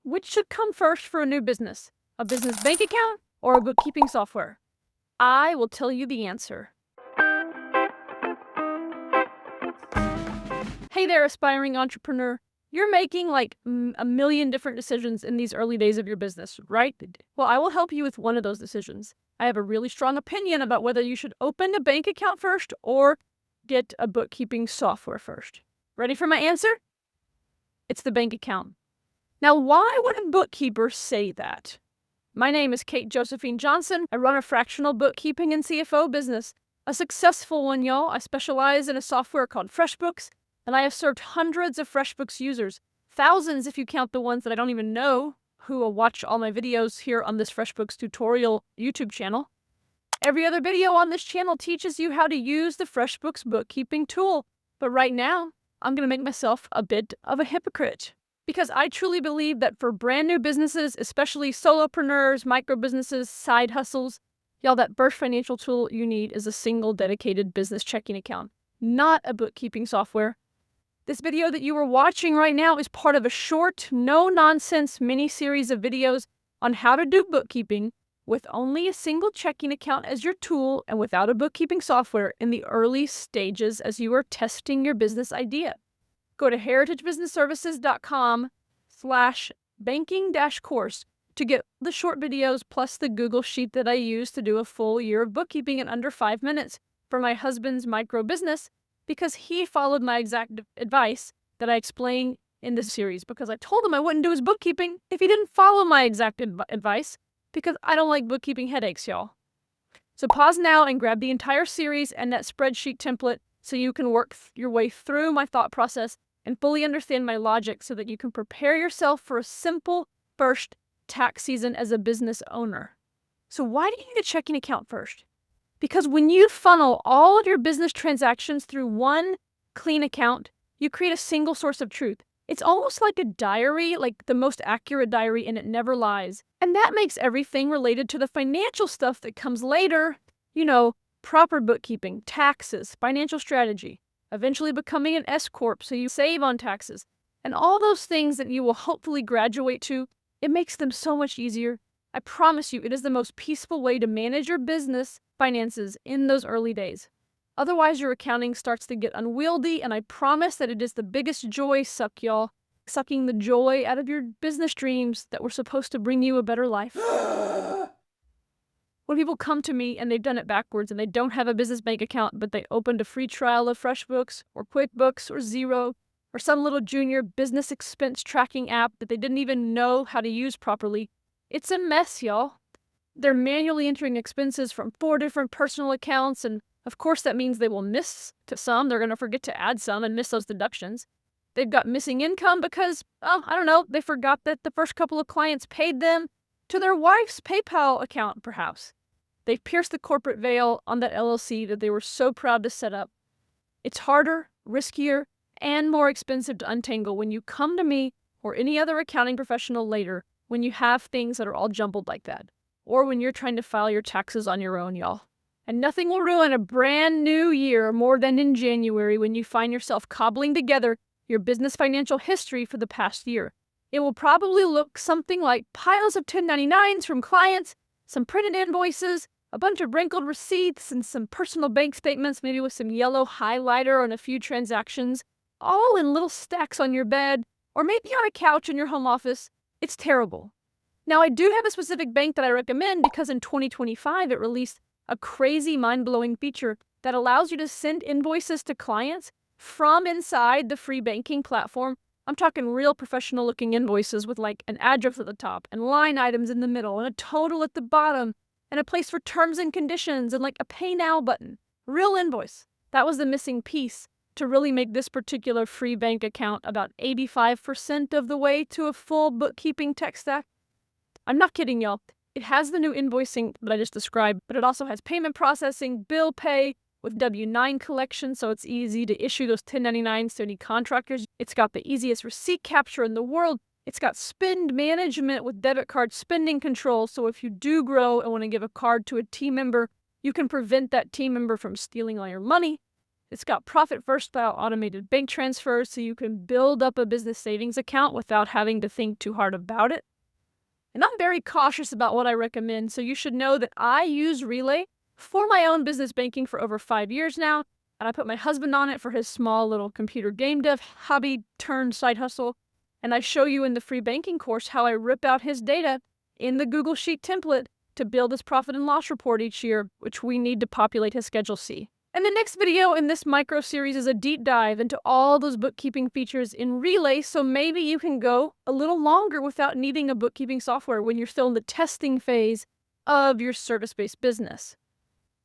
Which should come first for a new business? A business bank account or a bookkeeping software? I will tell you the answer. Hey there, aspiring entrepreneur. You're making like a million different decisions in these early days of your business, right? Well, I will help you with one of those decisions. I have a really strong opinion about whether you should open a bank account first or get a bookkeeping software first. Ready for my answer? It's the bank account. Now, why would a bookkeeper say that? My name is Kate Josephine Johnson. I run a fractional bookkeeping and CFO business, a successful one, y'all. I specialize in a software called FreshBooks, and I have served hundreds of FreshBooks users, thousands if you count the ones that I don't even know, who will watch all my videos here on this FreshBooks tutorial YouTube channel. Every other video on this channel teaches you how to use the FreshBooks bookkeeping tool, but right now, I'm going to make myself a bit of a hypocrite. Because I truly believe that for brand new businesses, especially solopreneurs, micro businesses, side hustles, y'all, that first financial tool you need is a single dedicated business checking account, not a bookkeeping software. This video that you are watching right now is part of a short, no-nonsense mini-series of videos on how to do bookkeeping with only a single checking account as your tool and without a bookkeeping software in the early stages as you are testing your business idea. Go to HeritageBusinessServices.com/banking-course to get the short videos plus the Google Sheet that I use to do a full year of bookkeeping in under 5 minutes for my husband's micro business, because he followed my exact advice that I explain in this series, because I told him I wouldn't do his bookkeeping if he didn't follow my exact advice, because I don't like bookkeeping headaches, y'all. So pause now and grab the entire series and that spreadsheet template so you can work your way through my thought process and fully understand my logic so that you can prepare yourself for a simple first tax season as a business owner. So why do you need a checking account first? Because when you funnel all of your business transactions through one clean account, you create a single source of truth. It's almost like a diary, like the most accurate diary, and it never lies. And that makes everything related to the financial stuff that comes later, proper bookkeeping, taxes, financial strategy, eventually becoming an S-Corp so you save on taxes, and all those things that you will hopefully graduate to, it makes them so much easier. I promise you, it is the most peaceful way to manage your business finances in those early days. Otherwise, your accounting starts to get unwieldy, and I promise that it is the biggest joy suck, y'all. Sucking the joy out of your business dreams that were supposed to bring you a better life. When people come to me and they've done it backwards and they don't have a business bank account, but they opened a free trial of FreshBooks or QuickBooks or Xero or some little junior business expense tracking app that they didn't even know how to use properly, it's a mess, y'all. They're manually entering expenses from 4 different personal accounts, and of course that means they will miss some. They're going to forget to add some and miss those deductions. They've got missing income because, they forgot that the first couple of clients paid them to their wife's PayPal account, perhaps. They've pierced the corporate veil on that LLC that they were so proud to set up. It's harder, riskier, and more expensive to untangle when you come to me or any other accounting professional later when you have things that are all jumbled like that, or when you're trying to file your taxes on your own, y'all. And nothing will ruin a brand new year more than in January when you find yourself cobbling together your business financial history for the past year. It will probably look something like piles of 1099s from clients, some printed invoices, a bunch of wrinkled receipts, and some personal bank statements, maybe with some yellow highlighter on a few transactions, all in little stacks on your bed, or maybe on a couch in your home office. It's terrible. Now, I do have a specific bank that I recommend because in 2025 it released a crazy, mind-blowing feature that allows you to send invoices to clients from inside the free banking platform. I'm talking real professional-looking invoices with like an address at the top and line items in the middle and a total at the bottom and a place for terms and conditions and like a pay now button. Real invoice. That was the missing piece to really make this particular free bank account about 85% of the way to a full bookkeeping tech stack. I'm not kidding, y'all. It has the new invoicing that I just described, but it also has payment processing, bill pay, with W-9 collection, so it's easy to issue those 1099s to any contractors. It's got the easiest receipt capture in the world. It's got spend management with debit card spending control, so if you do grow and want to give a card to a team member, you can prevent that team member from stealing all your money. It's got profit first style automated bank transfers so you can build up a business savings account without having to think too hard about it. And I'm very cautious about what I recommend, so you should know that I use Relay for my own business banking for over 5 years now, and I put my husband on it for his small little computer game dev hobby turned side hustle, and I show you in the free banking course how I rip out his data in the Google Sheet template to build his profit and loss report each year, which we need to populate his Schedule C. And the next video in this micro series is a deep dive into all those bookkeeping features in Relay, so maybe you can go a little longer without needing a bookkeeping software when you're still in the testing phase of your service-based business.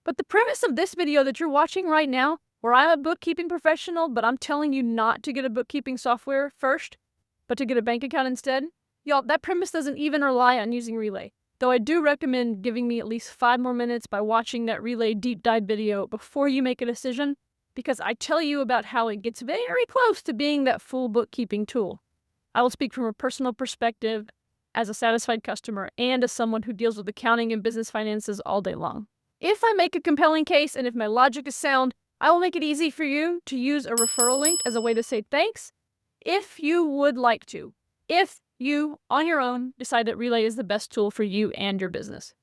But the premise of this video that you're watching right now, where I'm a bookkeeping professional, but I'm telling you not to get a bookkeeping software first, but to get a bank account instead, y'all, that premise doesn't even rely on using Relay. Though I do recommend giving me at least 5 more minutes by watching that Relay deep dive video before you make a decision, because I tell you about how it gets very close to being that full bookkeeping tool. I will speak from a personal perspective as a satisfied customer and as someone who deals with accounting and business finances all day long. If I make a compelling case and if my logic is sound, I will make it easy for you to use a referral link as a way to say thanks if you would like to. If you, on your own, decide that Relay is the best tool for you and your business.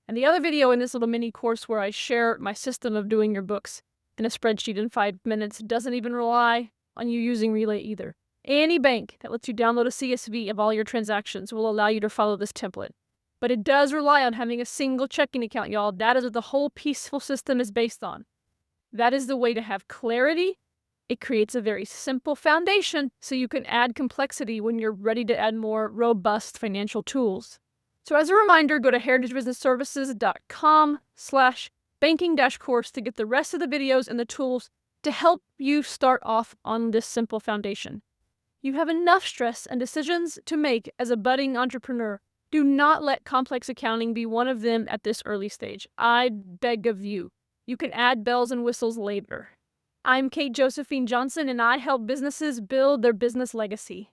And the other video in this little mini course where I share my system of doing your books in a spreadsheet in 5 minutes doesn't even rely on you using Relay either. Any bank that lets you download a CSV of all your transactions will allow you to follow this template. But it does rely on having a single checking account, y'all. That is what the whole peaceful system is based on. That is the way to have clarity. It creates a very simple foundation so you can add complexity when you're ready to add more robust financial tools. So as a reminder, go to HeritageBusinessServices.com/banking-course to get the rest of the videos and the tools to help you start off on this simple foundation. You have enough stress and decisions to make as a budding entrepreneur. Do not let complex accounting be one of them at this early stage. I beg of you. You can add bells and whistles later. I'm Kate Josephine Johnson, and I help businesses build their business legacy.